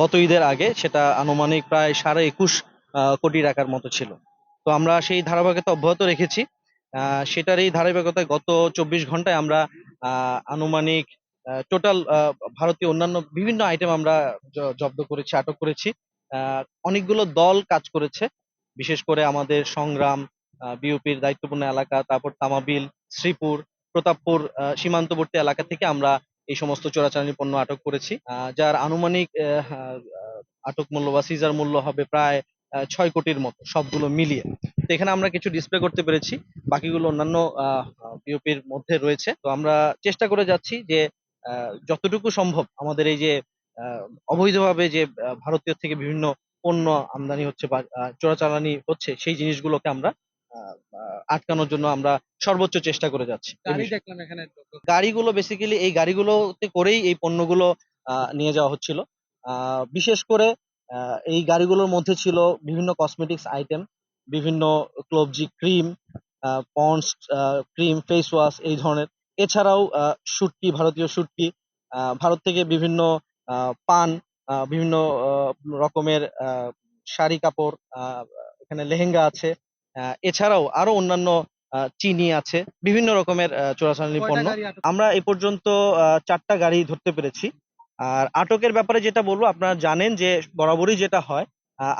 গত ঈদের আগে সেটা আনুমানিক প্রায় 21.5 কোটি টাকার মতো ছিল। তো আমরা সেই ধারাবাহিকতা অব্যাহত রেখেছি। সেটার এই ধারাবাহিকতায় গত 24 ঘন্টায় আমরা আনুমানিক টোটাল ভারতীয় অন্যান্য বিভিন্ন আইটেম আমরা জব্দ করেছি, আটক করেছি। অনেকগুলো দল কাজ করেছে, বিশেষ করে আমাদের সংগ্রাম, বিওপির দায়িত্বপূর্ণ এলাকা, তারপর তামাবিল, শ্রীপুর, প্রতাপপুর সীমান্তবর্তী এলাকা থেকে আমরা এই সমস্ত চোরাচালানি পণ্য আটক করেছি, যার আনুমানিক আটক মূল্য বা সিজার মূল্য হবে প্রায় 6 কোটির মতো সবগুলো মিলিয়ে। তো এখানে আমরা কিছু ডিসপ্লে করতে পেরেছি, বাকিগুলো অন্যান্য বিওপির মধ্যে রয়েছে। তো আমরা চেষ্টা করে যাচ্ছি যে যতটুকু সম্ভব আমাদের এই যে আহ, অবৈধভাবে যে ভারতীয় থেকে বিভিন্ন পণ্য আমদানি হচ্ছে বা চোরাচালানি হচ্ছে, সেই জিনিসগুলোকে আমরা আটকানোর জন্য আমরা সর্বোচ্চ চেষ্টা করে যাচ্ছি। গাড়ি দেখলাম এখানে। গাড়িগুলো বেসিক্যালি এই গাড়িগুলোতে করেই এই পণ্যগুলো নিয়ে যাওয়া হচ্ছিল। বিশেষ করে এই গাড়িগুলোর মধ্যে ছিল বিভিন্ন কসমেটিক্স আইটেম, বিভিন্ন ক্লোবজি cream, Pond's cream, face wash এই ধরনের। এছাড়াও শুটকি, ভারতীয় শুটকি, ভারত থেকে বিভিন্ন পান, বিভিন্ন রকমের শাড়ি কাপড়, এখানে লেহেঙ্গা আছে। এছাড়াও আরো অন্যান্য চিনি আছে, বিভিন্ন রকমের চোরাচালানি কয়টা পণ্য। গাড়ি আটক? আমরা এ পর্যন্ত 4টা গাড়ি ধরতে পেরেছি। আর আটকের ব্যাপারে যেটা বলবো, আপনারা জানেন যে বরাবরই যেটা হয়,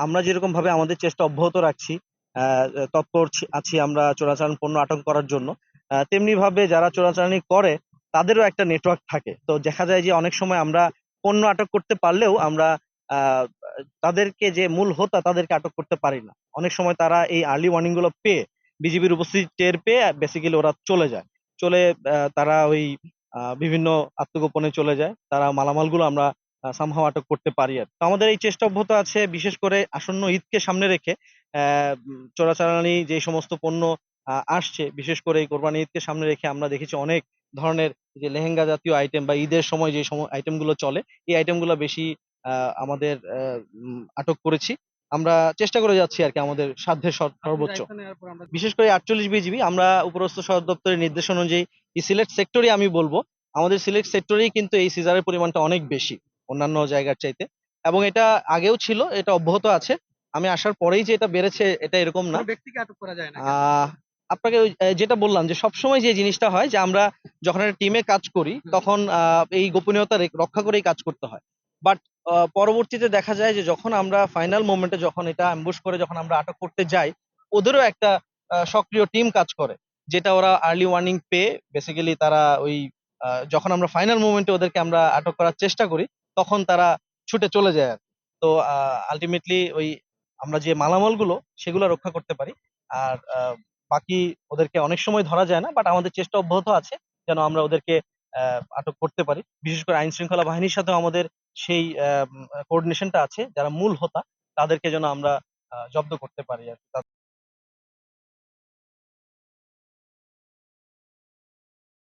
আমরা যেরকম ভাবে আমাদের চেষ্টা অব্যাহত রাখছি, তৎপর আছি আমরা চোরাচালান পণ্য আটক করার জন্য, তেমনি ভাবে যারা চোরাচালানি করে তাদেরও একটা নেটওয়ার্ক থাকে। তো দেখা যায় যে অনেক সময় আমরা পণ্য আটক করতে পারলেও আমরা আহ, তাদেরকে যে মূল হোতা তাদেরকে আটক করতে পারি না। অনেক সময় তারা এই আর্লি ওয়ার্নিং গুলো পেয়ে, বিজিবির উপস্থিতি টের পেয়ে বেসিক্যালি ওরা চলে যায়। চলে তারা ওই বিভিন্ন আত্মগোপনে চলে যায়, তারা মালামালগুলো আমরা সামহাও আটক করতে পারি। আর তো আমাদের এই চেষ্টা অব্যাহত আছে, বিশেষ করে আসন্ন ঈদকে সামনে রেখে চোরাচালানি যে সমস্ত পণ্য আসছে, বিশেষ করে এই কোরবানি ঈদকে সামনে রেখে আমরা দেখেছি অনেক ধরনের যে লেহেঙ্গা জাতীয় আইটেম বা ঈদের সময় যে সময় আইটেম গুলো চলে, এই আইটেম গুলো বেশি আমাদের আটক করেছি। আমরা চেষ্টা করে যাচ্ছি আর কি আমাদের সাধ্যের আপনি সর্বোচ্চ। দায়িত্ব নেওয়ার পর আমরা বিশেষ করে 48 বিজিবি আমরা উপরস্থ সদর দপ্তরের নির্দেশ অনুযায়ী এই সিলেট সেক্টরে, আমি বলবো আমাদের সিলেট সেক্টরেই কিন্তু এই সিজারের পরিমাণটা অনেক বেশি অন্যান্য জায়গার চাইতে। এবং এটা আগেও ছিল, এটা অব্যাহত আছে। আমি আসার পরেই যে এটা বেড়েছে এটা এরকম না। কোনো ব্যক্তিকে আটক করা যায় না কেন? আহ আপনাকে যেটা বললাম যে সবসময় যে জিনিসটা হয় যে আমরা যখন একটা টিমে কাজ করি তখন এই গোপনীয়তা রক্ষা করেই কাজ করতে হয়। বাট পরবর্তীতে দেখা যায় যে যখন আমরা ফাইনাল মোমেন্টে যখন এটা অ্যাম্বুশ করে যখন আমরা আটক করতে যাই, ওদেরও একটা সক্রিয় টিম কাজ করে, যেটা ওরা আর্লি ওয়ার্নিং পেয়ে বেসিক্যালি তারা ওই যখন আমরা ফাইনাল মোমেন্টে ওদেরকে আমরা আটক করার চেষ্টা করি, তখন তারা ছুটে চলে যায় আর কি। তো আলটিমেটলি ওই আমরা যে মালামালগুলো সেগুলো রক্ষা করতে পারি। আর বাকি ওদেরকে অনেক সময় ধরা যায় না, বাট আমাদের চেষ্টা অব্যাহত আছে যেন আমরা ওদেরকে আটক করতে পারি। বিশেষ করে আইন শৃঙ্খলা বাহিনীর সাথেও আমাদের সেই কোঅর্ডিনেশনটা আছে, যারা মূল হোতা তাদেরকে যেন আমরা জব্দ করতে পারি আর কি।